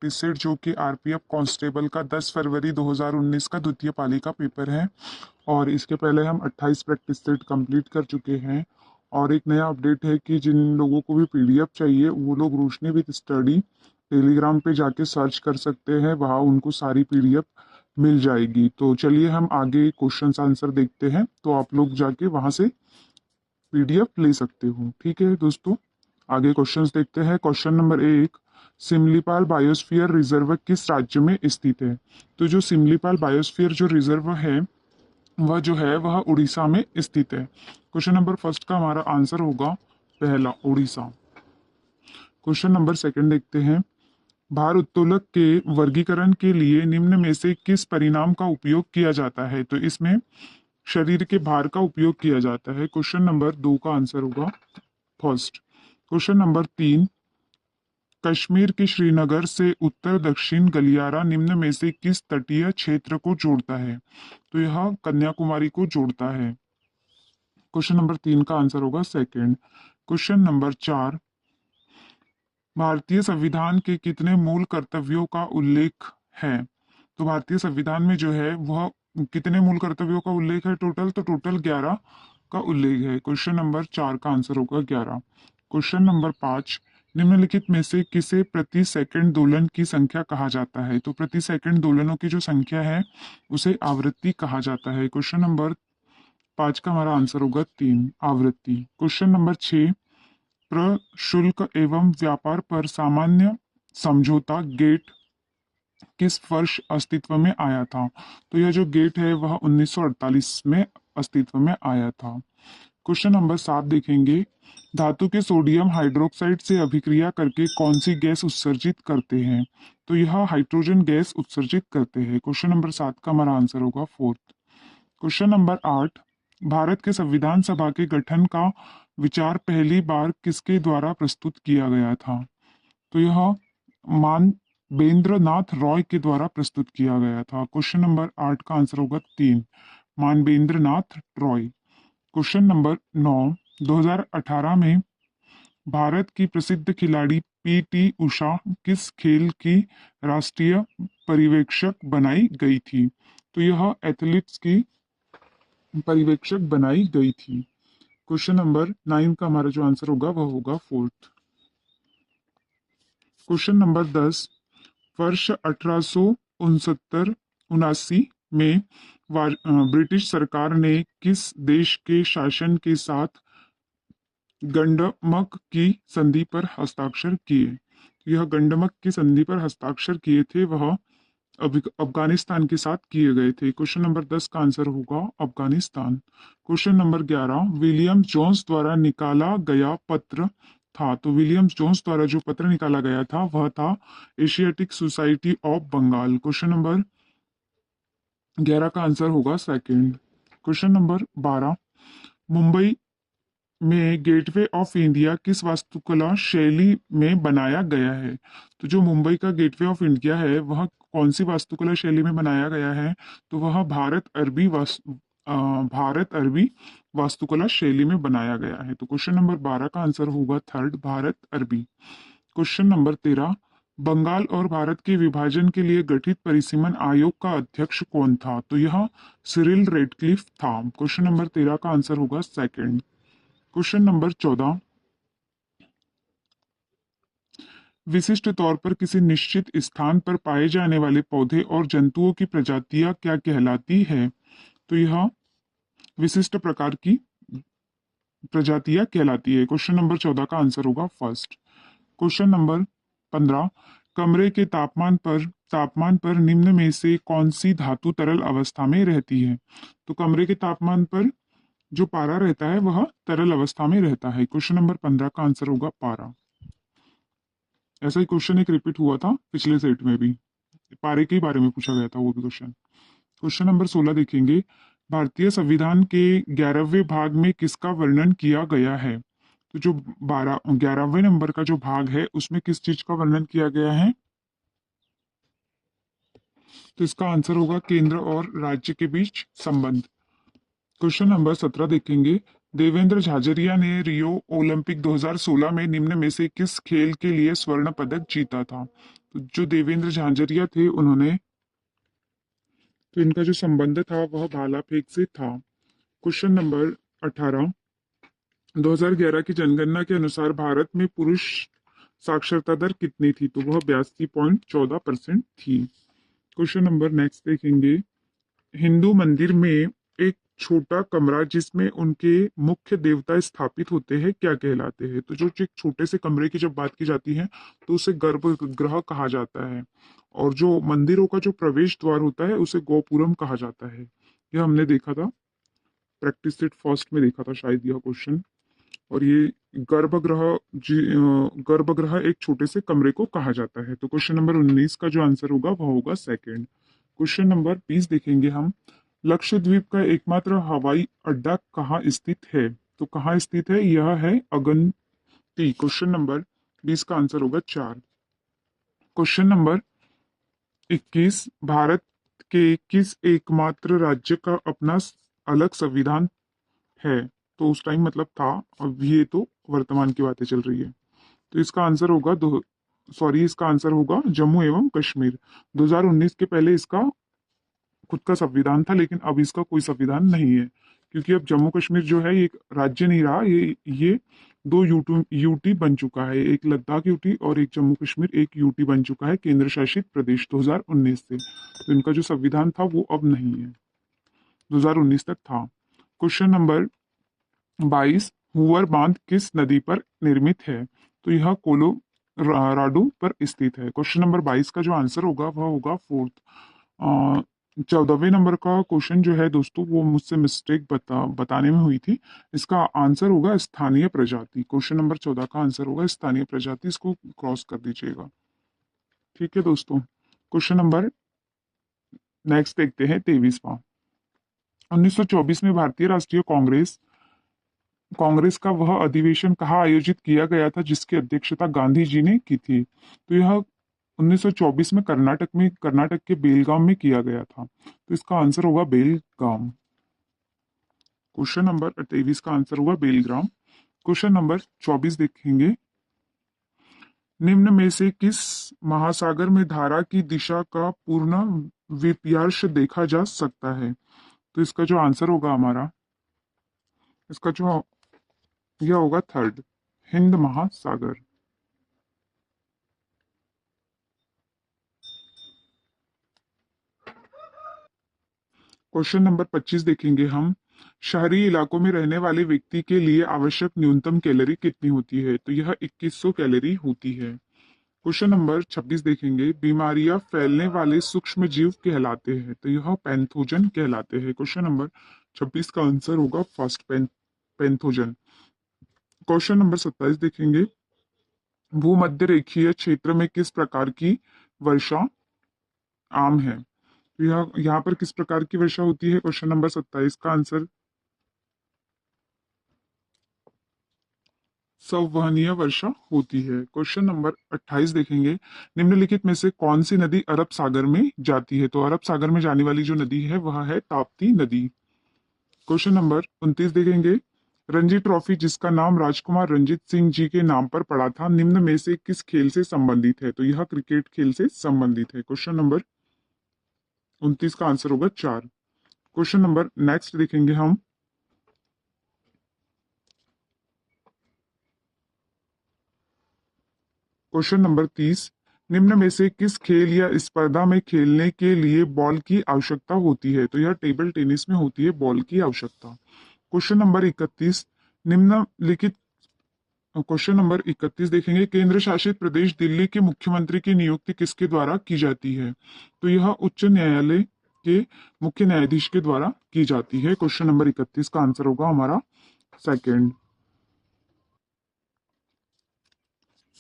Practice set जो कि RPF constable का 10 फरवरी 2019 का द्वितीय पाली का पेपर है। और इसके पहले हम 28 प्रैक्टिस सेट कंप्लीट कर चुके हैं। और एक नया अपडेट है कि जिन लोगों को भी पीडीएफ चाहिए वो लोग रोशनी विद स्टडी टेलीग्राम पे जाके सर्च कर सकते हैं, वहाँ उनको सारी पीडीएफ मिल जाएगी। तो चलिए हम आगे क्वेश्चंस आंसर देखते हैं, तो आप लोग जाके वहाँ से पीडीएफ ले सकते हो। ठीक है दोस्तों, आगे क्वेश्चंस देखते हैं। Question number 1, Similipal biosphere reserve किस राज्य में स्थित है? तो जो सिमलीपाल बायोस्फीयर जो रिजर्व है वह जो है वह उड़ीसा में स्थित है। क्वेश्चन नंबर फर्स्ट का हमारा आंसर होगा पहला, उड़ीसा। क्वेश्चन नंबर सेकंड देखते हैं। भार उत्तोलक के वर्गीकरण के लिए निम्न में से किस परिणाम का उपयोग किया जाता है? तो इसमें शरीर के भार का उपयोग किया जाता है। क्वेश्चन नंबर 2 का आंसर होगा फर्स्ट। क्वेश्चन नंबर 3, कश्मीर के श्रीनगर से उत्तर दक्षिण गलियारा निम्न में से किस तटीय क्षेत्र को जोड़ता है? तो यह कन्याकुमारी को जोड़ता है। क्वेश्चन नंबर 3 का आंसर होगा सेकंड। क्वेश्चन नंबर 4, भारतीय संविधान के कितने मूल कर्तव्यों का उल्लेख है? तो भारतीय संविधान में जो है वह कितने मूल कर्तव्यों का उल्लेख है टोटल? तो टोटल 11 का उल्लेख है। क्वेश्चन नंबर 4 का आंसर होगा 11। क्वेश्चन नंबर 5, निम्नलिखित में से किसे प्रति सेकंड दोलन की संख्या कहा जाता है? तो प्रति सेकंड दोलनों की जो संख्या है उसे आवृत्ति कहा जाता है। क्वेश्चन नंबर 5 का हमारा आंसर होगा 3, आवृत्ति। क्वेश्चन नंबर 6, प्रशुल्क एवं व्यापार पर सामान्य समझौता गेट किस वर्ष अस्तित्व में आया था? तो यह जो गेट है वह 1948 में अस्तित्व में आया था। क्वेश्चन नंबर 7 देखेंगे। धातु के सोडियम हाइड्रोक्साइड से अभिक्रिया करके कौन सी गैस उत्सर्जित करते हैं? तो यह हाइड्रोजन गैस उत्सर्जित करते हैं। क्वेश्चन नंबर 7 का हमारा आंसर होगा फोर्थ। क्वेश्चन नंबर 8, भारत के संविधान सभा के गठन का विचार पहली बार किसके द्वारा प्रस्तुत किया गया था? तो यह मानवेंद्र रॉय के द्वारा प्रस्तुत किया गया था। क्वेश्चन नंबर 8 का आंसर होगा 3, मानवेंद्र रॉय। क्वेश्चन नंबर 9, 2018 में भारत की प्रसिद्ध खिलाड़ी पीटी उषा किस खेल की राष्ट्रीय पर्यवेक्षक बनाई गई थी? तो यह एथलीट्स की पर्यवेक्षक बनाई गई थी। क्वेश्चन नंबर 9 का हमारा जो आंसर होगा वह होगा फोर्थ। क्वेश्चन नंबर 10, वर्ष 1869 में ब्रिटिश सरकार ने किस देश के शासन के साथ गंडमक की संधि पर हस्ताक्षर किए? यह गंडमक की संधि पर हस्ताक्षर किए थे वह अफगानिस्तान के साथ किए गए थे। क्वेश्चन नंबर 10 का आंसर होगा Afghanistan. Question number 11, William Jones द्वारा निकाला गया पत्र था? तो विलियम जोन्स द्वारा जो पत्र निकाला गया था वह था Asiatic Society of Bengal. Question number 11 का आंसर होगा सेकंड। क्वेश्चन नंबर 12, मुंबई में गेटवे ऑफ इंडिया किस वास्तुकला शैली में बनाया गया है? तो जो मुंबई का गेटवे ऑफ इंडिया है वह कौन सी वास्तुकला शैली में बनाया गया है? तो वह भारत अरबी वास्तुकला शैली में बनाया गया है। तो क्वेश्चन नंबर 12 का आंसर होगा थर्ड, भारत अरबी। क्वेश्चन नंबर 13, बंगाल और भारत के विभाजन के लिए गठित परिसीमन आयोग का अध्यक्ष कौन था? तो यह सिरिल रेडक्लिफ था। क्वेश्चन नंबर 13 का आंसर होगा सेकंड। क्वेश्चन नंबर 14, विशिष्ट तौर पर किसी निश्चित स्थान पर पाए जाने वाले पौधे और जंतुओं की प्रजातियां क्या कहलाती है? तो यह विशिष्ट प्रकार की प्रजातियां कहलाती है। क्वेश्चन नंबर 14 का आंसर होगा फर्स्ट। क्वेश्चन नंबर 15, कमरे के तापमान पर निम्न में से कौन सी धातु तरल अवस्था में रहती है? तो कमरे के तापमान पर जो पारा रहता है वह तरल अवस्था में रहता है। क्वेश्चन नंबर 15 का आंसर होगा पारा। ऐसा ही क्वेश्चन एक रिपीट हुआ था पिछले सेट में भी, पारे के बारे में पूछा गया था वो भी क्वेश्चन। क्वेश्चन नंबर 16 देखेंगे। भारतीय संविधान के 11वें भाग में किसका वर्णन किया गया है? तो जो 11वें नंबर का जो भाग है उसमें किस चीज का वर्णन किया गया है? तो इसका आंसर होगा केंद्र और राज्य के बीच संबंध। क्वेश्चन नंबर 17 देखेंगे। देवेंद्र झाझरिया ने रियो ओलंपिक 2016 में निम्न में से किस खेल के लिए स्वर्ण पदक जीता था? तो जो देवेंद्र झांझरिया थे उन्होंने, तो इनका जो संबंध था वह भाला फेंक से था। क्वेश्चन नंबर 18, 2011 की जनगणना के अनुसार भारत में पुरुष साक्षरता दर कितनी थी? तो वह 82.14% थी। क्वेश्चन नंबर नेक्स्ट देखेंगे। हिंदू मंदिर में एक छोटा कमरा जिसमें उनके मुख्य देवता स्थापित होते हैं क्या कहलाते हैं? तो जो एक छोटे से कमरे की जब बात की जाती है तो उसे गर्भगृह कहा जाता है, और जो मंदिरों का जो प्रवेश द्वार होता है उसे गोपुरम कहा जाता है। यह हमने देखा था, प्रैक्टिस सेट फर्स्ट में देखा था शायद यह क्वेश्चन। और ये गर्भगृह गर्भगृह एक छोटे से कमरे को कहा जाता है। तो क्वेश्चन नंबर 19 का जो आंसर होगा वह होगा सेकंड। क्वेश्चन नंबर 20 देखेंगे हम। लक्षद्वीप का एकमात्र हवाई अड्डा कहाँ स्थित है? तो कहाँ स्थित है? यह है अगंती। क्वेश्चन नंबर 20 का आंसर होगा 4। क्वेश्चन नंबर 21, भारत के किस एकमात्र राज्य का अपना अलग संविधान है? तो उस टाइम मतलब था, अब ये तो वर्तमान की बातें चल रही है। तो इसका आंसर होगा दो, सॉरी, इसका आंसर होगा जम्मू एवं कश्मीर। 2019 के पहले इसका खुद का संविधान था, लेकिन अब इसका कोई संविधान नहीं है, क्योंकि अब जम्मू कश्मीर जो है ये एक राज्य नहीं रहा, ये दो यूटी बन चुका है। एक लद्दाख यूटी और एक जम्मू कश्मीर एक यूटी बन चुका है, केंद्र शासित प्रदेश, 2019 से। तो इनका जो संविधान था वो अब नहीं है, 2019 तक था। क्वेश्चन नंबर 22, हुवर बांध किस नदी पर निर्मित है? तो यह कोलोराडो पर स्थित है। क्वेश्चन नंबर 22 का जो आंसर होगा वह होगा फोर्थ। 14वें नंबर का क्वेश्चन जो है दोस्तों वो मुझसे मिस्टेक बताने में हुई थी। इसका आंसर होगा स्थानीय प्रजाति। क्वेश्चन नंबर 14 का आंसर होगा स्थानीय प्रजाति, इसको क्रॉस कर दीजिएगा। ठीक है दोस्तों, क्वेश्चन नंबर नेक्स्ट देखते हैं 23वां। 1924 में भारतीय राष्ट्रीय कांग्रेस कांग्रेस का वह अधिवेशन कहाँ आयोजित किया गया था जिसकी अध्यक्षता गांधी जी ने की थी? तो यह 1924 में कर्नाटक के बेलगाम में किया गया था। तो इसका आंसर होगा बेलगाम। क्वेश्चन नंबर 23 का आंसर होगा बेलग्राम। क्वेश्चन नंबर 24 देखेंगे। निम्न में से किस महासागर में धारा की दिशा का पूर्ण विपर्यास देखा जा सकता है? तो इसका जो आंसर होगा हमारा, इसका जो यह होगा थर्ड, हिंद महासागर। क्वेश्चन नंबर 25 देखेंगे हम। शहरी इलाकों में रहने वाले व्यक्ति के लिए आवश्यक न्यूनतम कैलोरी कितनी होती है? तो यह 2100 कैलोरी होती है। क्वेश्चन नंबर 26 देखेंगे। बीमारियां फैलने वाले सूक्ष्म जीव कहलाते हैं? तो यह पैंथोजन कहलाते हैं। क्वेश्चन नंबर 26 का आंसर होगा फर्स्ट, पैंथोजन। क्वेश्चन नंबर 27 देखेंगे। भूमध्य रेखीय क्षेत्र में किस प्रकार की वर्षा आम है? तो यहाँ पर किस प्रकार की वर्षा होती है? क्वेश्चन नंबर 27 का आंसर संवहनीय वर्षा होती है। क्वेश्चन नंबर 28 देखेंगे। निम्नलिखित में से कौन सी नदी अरब सागर में जाती है? तो अरब सागर में जाने वाली जो नदी है वह है ताप्ती नदी। क्वेश्चन नंबर 29 देखेंगे। रणजी ट्रॉफी जिसका नाम राजकुमार रंजीत सिंह जी के नाम पर पड़ा था, निम्न में से किस खेल से संबंधित है? तो यह क्रिकेट खेल से संबंधित है। क्वेश्चन नंबर 29 का आंसर होगा 4। क्वेश्चन नंबर नेक्स्ट देखेंगे हम। क्वेश्चन नंबर 30, निम्न में से किस खेल या स्पर्धा में खेलने के लिए बॉल की आवश्यकता होती है? तो यह टेबल टेनिस में होती है बॉल की आवश्यकता। क्वेश्चन नंबर 31, निम्नलिखित क्वेश्चन नंबर 31 देखेंगे। केंद्र शासित प्रदेश दिल्ली के मुख्यमंत्री की नियुक्ति किसके द्वारा की जाती है? तो यह उच्च न्यायालय के मुख्य न्यायाधीश के द्वारा की जाती है। क्वेश्चन नंबर 31 का आंसर होगा हमारा सेकेंड,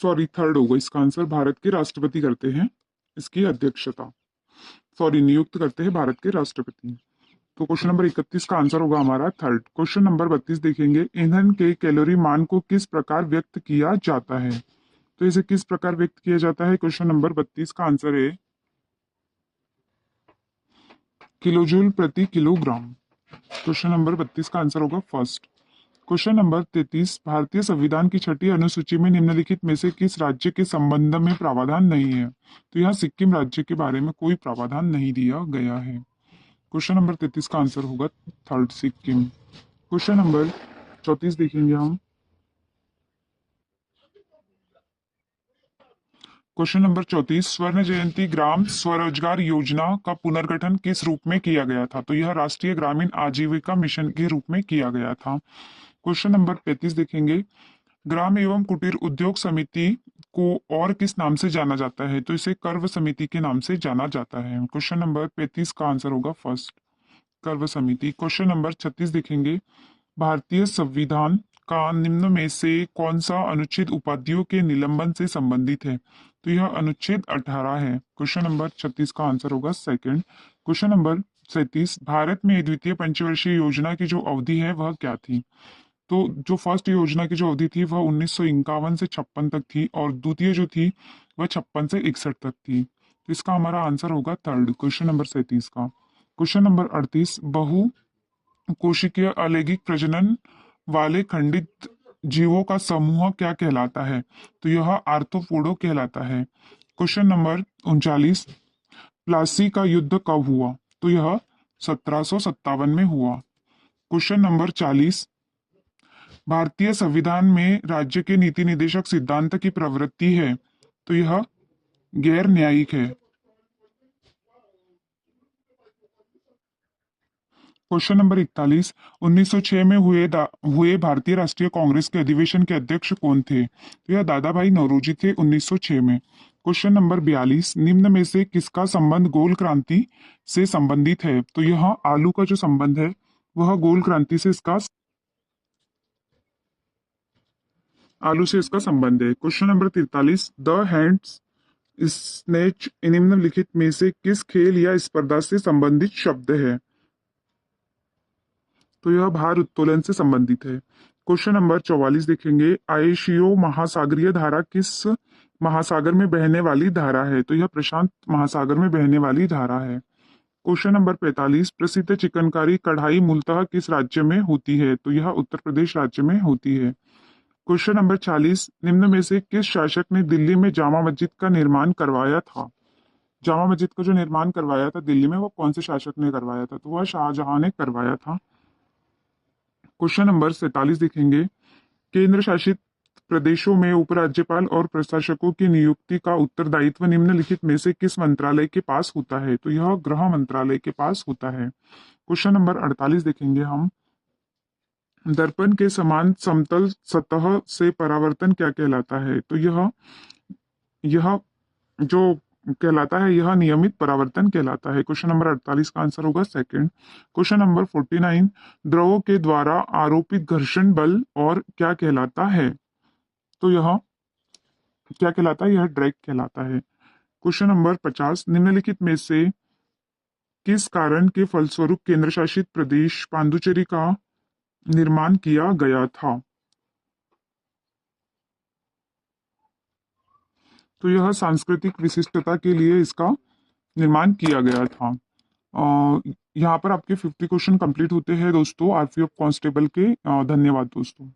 सॉरी थर्ड होगा इसका आंसर। भारत के राष्ट्रपति करते हैं इसकी अध्यक्षता, सॉरी नियुक्त करते हैं भारत के राष्ट्रपति। तो क्वेश्चन नंबर 31 का आंसर होगा हमारा थर्ड। क्वेश्चन नंबर 32 देखेंगे। ईंधन के कैलोरी मान को किस प्रकार व्यक्त किया जाता है? तो इसे किस प्रकार व्यक्त किया जाता है? क्वेश्चन नंबर 32 का आंसर है किलोजूल प्रति किलोग्राम। क्वेश्चन नंबर 32 का आंसर होगा फर्स्ट। क्वेश्चन नंबर 33, भारतीय संविधान की छठी अनुसूची में निम्नलिखित में से किस राज्य के संबंध में प्रावधान नहीं है? तो यहाँ सिक्किम राज्य के बारे में कोई प्रावधान नहीं दिया गया है। क्वेश्चन नंबर 33 का आंसर होगा थर्ड, सिक्किम। क्वेश्चन नंबर 34 देखेंगे हम। क्वेश्चन नंबर 34, स्वर्ण जयंती ग्राम स्वरोजगार योजना का पुनर्गठन किस रूप में किया गया था? तो यह राष्ट्रीय ग्रामीण आजीविका मिशन के रूप में किया गया था। क्वेश्चन नंबर 35 देखेंगे, ग्राम एवं कुटीर उद्योग समिति को और किस नाम से जाना जाता है? तो इसे कर्व समिति के नाम से जाना जाता है। क्वेश्चन नंबर 35 का आंसर होगा फर्स्ट, कर्व समिति। क्वेश्चन नंबर 36 देखेंगे, भारतीय संविधान का निम्न में से कौन सा अनुच्छेद उपाधियों के निलंबन से संबंधित है? तो यह अनुच्छेद 18 है। क्वेश्चन नंबर 36 का आंसर होगा सेकंड। क्वेश्चन नंबर 37, भारत में द्वितीय पंचवर्षीय योजना की जो अवधि है वह क्या थी? तो जो फर्स्ट योजना की जो अवधि थी वह 1951 से 56 तक थी, और द्वितीय जो थी वह 56 से 61 तक थी। तो इसका हमारा आंसर होगा थर्ड, क्वेश्चन नंबर 37 का। क्वेश्चन नंबर 38, बहु कोशिकीय अलैंगिक प्रजनन वाले खंडित जीवों का समूह क्या कहलाता है? तो यह आर्थ्रोपोडा कहलाता है। क्वेश्चन नंबर 39, प्लासी का युद्ध कब हुआ? तो यह 1757 में हुआ। क्वेश्चन नंबर 40, भारतीय संविधान में राज्य के नीति निदेशक सिद्धांत की प्रवृत्ति है, तो यह गैर न्यायिक है। क्वेश्चन नंबर 41, 1906 में हुए भारतीय राष्ट्रीय कांग्रेस के अधिवेशन के अध्यक्ष कौन थे? तो यह दादा भाई नौरोजी थे 1906 में। क्वेश्चन नंबर 42, निम्न में से किसका संबंध गोल क्रांति से संबंधित है? तो यह आलू का जो संबंध है वह गोल क्रांति से इसका आलू से इसका संबंध है। Question number 43, the hands snatch निम्नलिखित में से किस खेल या स्पर्धा से संबंधित शब्द है? तो यह भार उत्तोलन से संबंधित है। क्वेश्चन नंबर 44 देखेंगे, आएशियो महासागरीय धारा किस महासागर में बहने वाली धारा है? तो यह प्रशांत महासागर में बहने वाली धारा है। क्वेश्चन नंबर 45, प्रसिद्ध चिकनकारी कढ़ाई मूलतः किस राज्य में होती है? तो यह उत्तर प्रदेश राज्य में होती है। क्वेश्चन नंबर 46, निम्न में से किस शासक ने दिल्ली में जामा मस्जिद का निर्माण करवाया था? जामा मस्जिद का जो निर्माण करवाया था दिल्ली में वो कौन से शासक ने करवाया था? तो वह शाहजहां ने करवाया था। क्वेश्चन नंबर 47 देखेंगे, केंद्र शासित प्रदेशों में उपराज्यपाल और प्रशासकों की नियुक्ति का उत्तरदायित्व निम्नलिखित में से किस मंत्रालय के पास होता है? तो यह गृह मंत्रालय के पास होता है। क्वेश्चन नंबर 48 देखेंगे हम, दर्पण के समान समतल सतह से परावर्तन क्या कहलाता है? तो यह जो कहलाता है यह नियमित परावर्तन कहलाता है। क्वेश्चन नंबर 48 का आंसर होगा सेकंड। क्वेश्चन नंबर 49, द्रवों के द्वारा आरोपित घर्षण बल और क्या कहलाता है? तो यह क्या कहलाता है? यह ड्रैग कहलाता है। क्वेश्चन नंबर 50, निम्नलिखित में से किस कारण के फलस्वरूप केंद्र शासित प्रदेश पांडुचेरी का निर्माण किया गया था? तो यह सांस्कृतिक विशिष्टता के लिए इसका निर्माण किया गया था। यहाँ पर आपके 50 क्वेश्चन कंप्लीट होते हैं दोस्तों, आरपीएफ कांस्टेबल के। धन्यवाद दोस्तों।